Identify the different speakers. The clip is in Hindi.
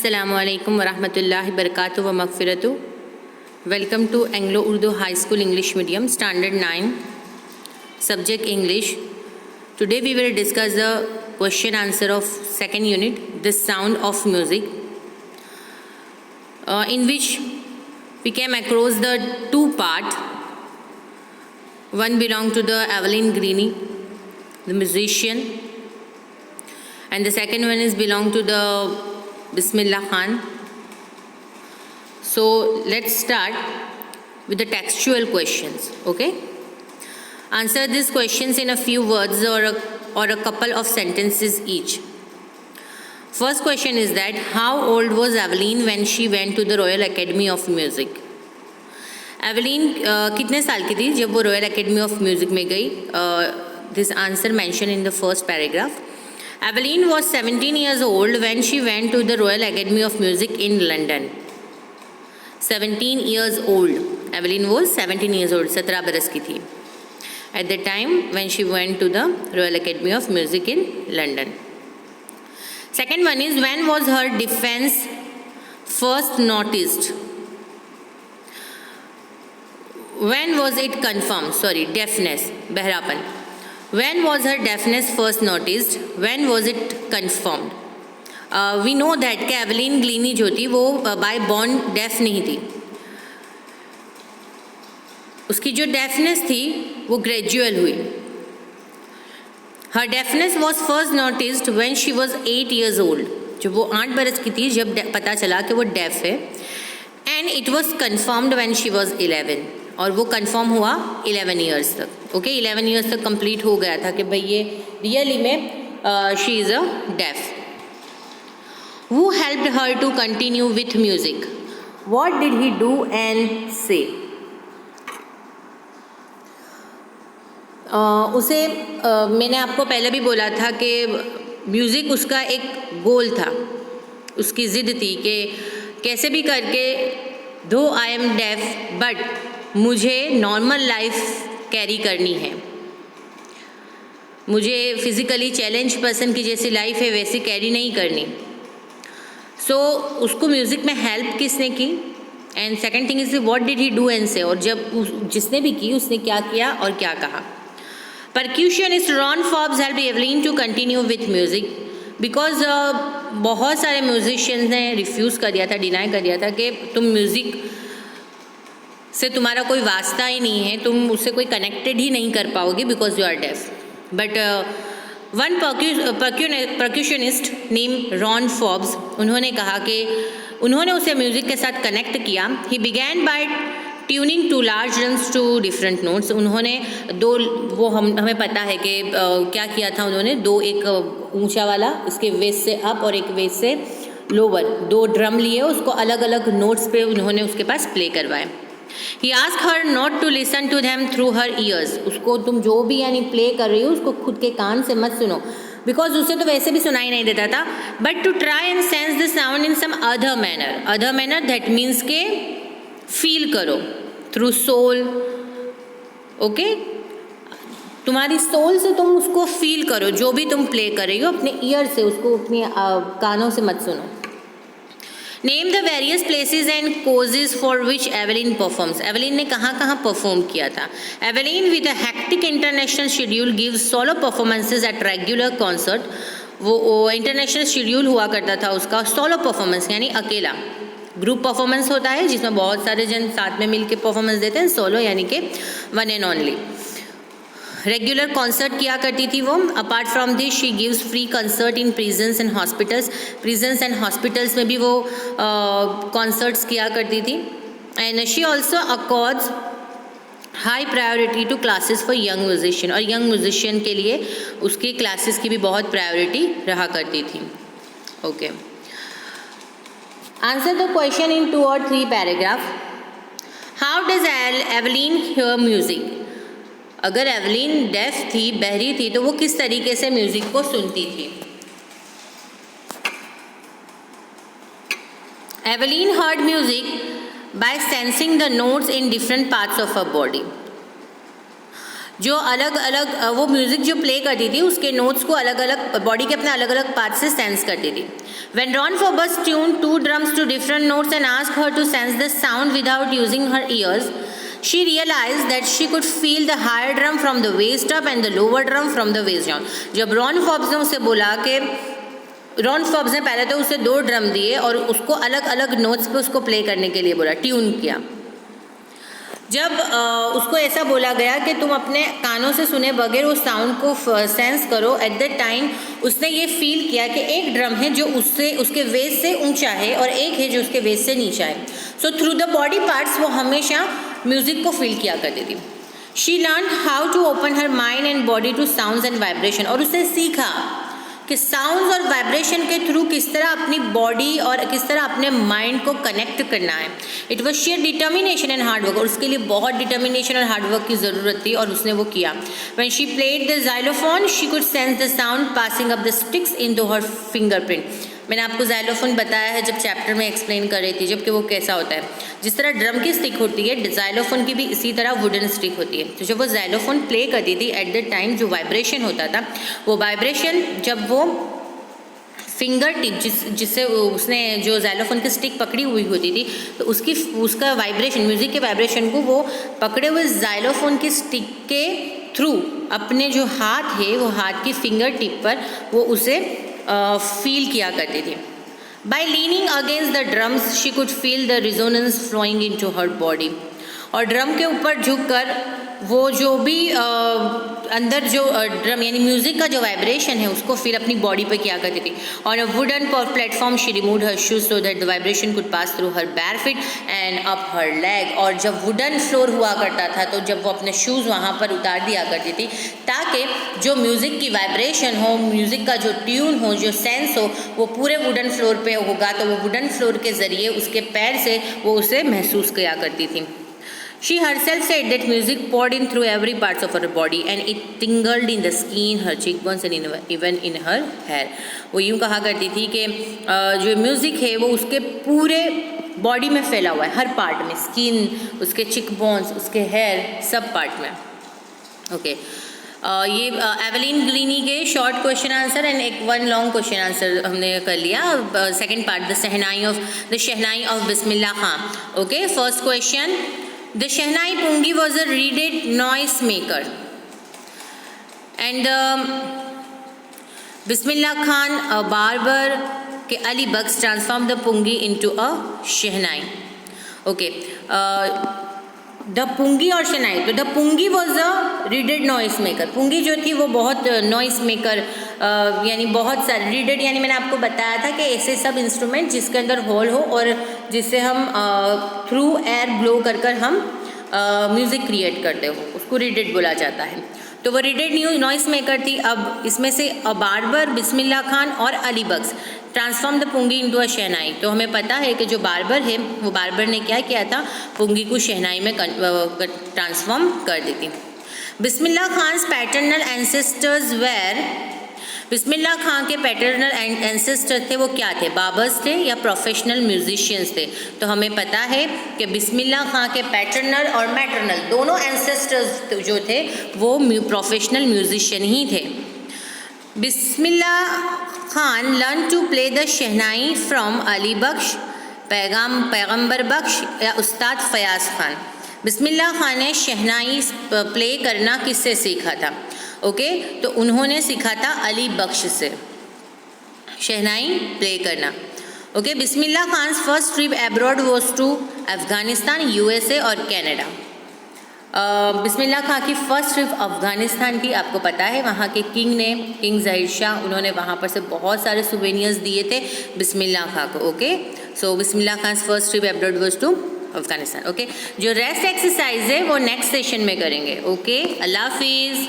Speaker 1: Assalamualaikum warahmatullahi wabarakatuh wa maghfiratuh. Welcome to Anglo Urdu High School English Medium, Standard 9, Subject English. Today we will discuss the question answer of second unit, The Sound of Music, in which we came across the two parts. One belonged to the Evelyn Greene, the musician, and the second one is belong to the Bismillah Khan. So let's start with the textual questions. Okay, answer these questions in a few words or a couple of sentences each. First question is that how old was Evelyn when she went to the Royal Academy of Music? Evelyn कितने साल की थी जब वो रॉयल एकेडमी ऑफ म्यूजिक में गई? This answer mention in the first paragraph. Evelyn was 17 years old when she went to the Royal Academy of Music in London. 17 years old. Evelyn was 17 years old. 17 बरस की थी at the time when she went to the Royal Academy of Music in London. Second one is, when was her defense first noticed? When was it confirmed? Sorry, deafness, बहरापन. When was her deafness first noticed? When was it confirmed? We know that कि एवलिन ग्लीनी जो थी वो बाय बॉर्न डेफ नहीं थी. उसकी जो डेफनेस थी वो ग्रेजुअल हुई. Her deafness was first noticed when she was 8 years old. जब वो 8 बरस की थी जब पता चला कि वो डेफ है. And it was confirmed when she was 11. और वो कंफर्म हुआ 11 ईयर्स तक. ओके, 11 ईयर्स तक कंप्लीट हो गया था कि भाई ये रियली में she is a deaf. Who helped her to continue with music? What did he do and say? उसे मैंने आपको पहले भी बोला था कि म्यूज़िक उसका एक गोल था, उसकी ज़िद थी कि कैसे भी करके दो आई एम डेफ बट मुझे नॉर्मल लाइफ कैरी करनी है, मुझे फिज़िकली चैलेंज पर्सन की जैसी लाइफ है वैसी कैरी नहीं करनी. सो उसको म्यूज़िक में हेल्प किसने की? And second thing is what did he do and से, और जब जिसने भी की उसने क्या किया और क्या कहा. Percussionist Ron Forbes help Evelyn to continue with music because बहुत सारे म्यूजिशियंस ने रिफ्यूज़ कर दिया था, डिनाई कर दिया था कि तुम म्यूज़िक से तुम्हारा कोई वास्ता ही नहीं है, तुम उससे कोई कनेक्टेड ही नहीं कर पाओगे because you are deaf. But one percussionist name Ron Forbes, उन्होंने कहा कि उन्होंने उसे म्यूज़िक के साथ कनेक्ट किया. He began by tuning two large runs to different notes. उन्होंने दो वो हमें पता है कि क्या किया था उन्होंने, दो एक ऊंचा वाला इसके वेस से अप और एक वेस से लोअर, दो ड्रम लिए, उसको अलग अलग नोट्स पे उन्होंने उसके पास प्ले करवाए. He asked her not to listen to them through her ears. उसको तुम जो भी यानी प्ले कर रही हो उसको खुद के कान से मत सुनो बिकॉज उसे तो वैसे भी सुनाई नहीं देता था. But to try and sense the sound in some other manner that means के फील करो थ्रू सोल. ओके, तुम्हारी सोल से तुम उसको फील करो, जो भी तुम प्ले कर रही हो अपने ईयर से, उसको अपने कानों से मत सुनो. Name the various places and causes for which Evelyn performs. Evelyn ने कहाँ कहाँ परफॉर्म किया था? Evelyn with a hectic international schedule gives solo performances at regular concert. वो इंटरनेशनल शेड्यूल हुआ करता था उसका. सोलो परफॉर्मेंस यानी अकेला. ग्रुप परफॉर्मेंस होता है जिसमें बहुत सारे जन साथ में मिलकर परफॉर्मेंस देते हैं. सोलो यानी कि one and only. Regular concert किया करती थी वो. Apart from this she gives free concert in prisons and hospitals. Prisons and hospitals में भी वो कॉन्सर्ट्स किया करती थी. And she also accords high priority to classes for young musician. और यंग म्यूजिशियन के लिए उसकी क्लासेस की भी बहुत प्रायोरिटी रहा करती थी. Okay, answer the question in 2 or 3 paragraph. How does Evelyn here music? अगर एवलिन डेफ थी, बहरी थी, तो वो किस तरीके से म्यूज़िक को सुनती थी? Evelyn heard music by sensing the notes in different parts of her body. जो अलग अलग वो म्यूज़िक जो प्ले करती थी उसके नोट्स को अलग अलग बॉडी के अपने अलग अलग पार्ट से सेंस करती थी. When Ron Forbes tuned two drums to different notes and asked her to sense the sound without using her ears, she realized that she could feel the higher drum from the waist up and the lower drum from the waist down. जब रॉन फॉर्ब्स ने उसे बोला कि रॉन फॉर्ब्स ने पहले तो उसे 2 ड्रम दिए और उसको अलग अलग नोट्स पे उसको प्ले करने के लिए बोला, ट्यून किया. जब उसको ऐसा बोला गया कि तुम अपने कानों से सुने बगैर उस साउंड को सेंस करो, एट द टाइम उसने ये फील किया कि एक ड्रम है जो उसके वेस्ट से ऊंचा है और एक है जो उसके वेस्ट से नीचा है. So through the body parts वो हमेशा म्यूज़िक को फील किया करती थी. She learn how to open her mind and body to sounds and vibration. और उसने सीखा कि साउंड्स और वाइब्रेशन के थ्रू किस तरह अपनी बॉडी और किस तरह अपने माइंड को कनेक्ट करना है. It was share determination and hard work. और उसके लिए बहुत डिटर्मिनेशन और हार्डवर्क की ज़रूरत थी और उसने वो किया. When she played the xylophone she could sense the sound passing up the sticks into her fingerprint. मैंने आपको जाइलोफोन बताया है जब चैप्टर में एक्सप्लेन कर रही थी, जबकि वो कैसा होता है. जिस तरह ड्रम की स्टिक होती है, जाइलोफोन की भी इसी तरह वुडन स्टिक होती है. तो जब वो जाइलोफोन प्ले करती थी एट द टाइम जो वाइब्रेशन होता था, वो वाइब्रेशन जब वो फिंगर टिप जिससे उसने जो जाइलोफोन की स्टिक पकड़ी हुई होती थी, तो उसका वाइब्रेशन, म्यूज़िक के वाइब्रेशन को वो पकड़े हुए जाइलोफोन की स्टिक के थ्रू अपने जो हाथ है वो हाथ की फिंगर टिप पर वो उसे फील किया करती थी. By leaning against the drums she could feel the resonance flowing into her body. और ड्रम के ऊपर झुककर वो जो भी अंदर जो ड्रम यानी म्यूज़िक का जो वाइब्रेशन है उसको फील अपनी बॉडी पे किया करती थी. On a wooden platform she removed her shoes so that the vibration could pass through her bare feet and up her leg. और जब वुडन फ्लोर हुआ करता था तो जब वो अपने शूज़ वहाँ पर उतार दिया करती थी ताकि जो म्यूज़िक की वाइब्रेशन हो, म्यूज़िक का जो ट्यून हो, जो सेंस हो, वो पूरे वुडन फ्लोर पे होगा. तो वो वुडन फ्लोर के ज़रिए उसके पैर से वो उसे महसूस किया करती थी. She herself said that music poured in through every parts of her body and it tingled in the skin, her cheekbones and even in her hair. वो यूँ कहा करती थी कि जो म्यूज़िक है वो उसके पूरे बॉडी में फैला हुआ है, हर पार्ट में, स्किन, उसके चिकबोन्स, उसके हेयर, सब पार्ट में. ओके ये एवलिन ग्रीनी के शॉर्ट क्वेश्चन आंसर एंड एक 1 लॉन्ग क्वेश्चन आंसर हमने कर लिया. Second part the shehnai of Bismillah Khan. Okay first question, the Shehnai Pungi was a reeded noise maker and Bismillah Khan, a barber, ke Ali Bugs transformed the Pungi into a Shehnai. Okay, the pungi और शहनाई. तो the pungi was a reeded noise maker. पुंगी जो थी वो बहुत नॉइस मेकर यानी बहुत सारे रीडेड यानी मैंने आपको बताया था कि ऐसे सब इंस्ट्रूमेंट जिसके अंदर होल हो और जिससे हम थ्रू एयर ब्लो कर कर हम म्यूज़िक क्रिएट करते हो, उसको रीडेड बोला जाता है. तो वो रीडेड नॉइस मेकर थी. अब इसमें से बार्बर, बिस्मिल्लाह खान और अली बख्श ट्रांसफॉर्म द पुंगी इनटू अ शहनाई. तो हमें पता है कि जो बार्बर है वो बार्बर ने क्या किया था, पुंगी को शहनाई में ट्रांसफॉर्म कर दी थी. बिस्मिल्लाह Khans paternal ancestors where, Bismillah Khan के पैटर्नल एंसेस्टर थे वो क्या थे, बाबर्स थे या प्रोफेशनल म्यूजिशियंस थे. तो हमें पता है कि बिस्मिल्लाह खान के पैटर्नल और मैटरनल दोनों एंसेस्टर्स जो थे वो प्रोफेशनल म्यूजिशियन ही थे. Bismillah Khan learn to play the shehnai from Ali Bakhsh, Paigambar Bakhsh या उस्ताद फयाज खान. बिस्मिल्लाह खान ने शहनाई प्ले करना किससे सीखा था? ओके तो उन्होंने सीखा था अली बख्श से शहनाई प्ले करना. Okay Bismillah Khan's first trip abroad was to Afghanistan, USA और कनाडा. बिस्मिल्लाह खान की फ़र्स्ट ट्रिप अफ़गानिस्तान की, आपको पता है वहाँ के किंग ज़हीर शाह, उन्होंने वहाँ पर से बहुत सारे सुवेनियर्स दिए थे बिस्मिल्लाह खान को. Okay so Bismillah Khan's first trip abroad was to Afghanistan. Okay जो रेस्ट एक्सरसाइज है वो नेक्स्ट सेशन में करेंगे. ओके अल्लाह हाफिज़.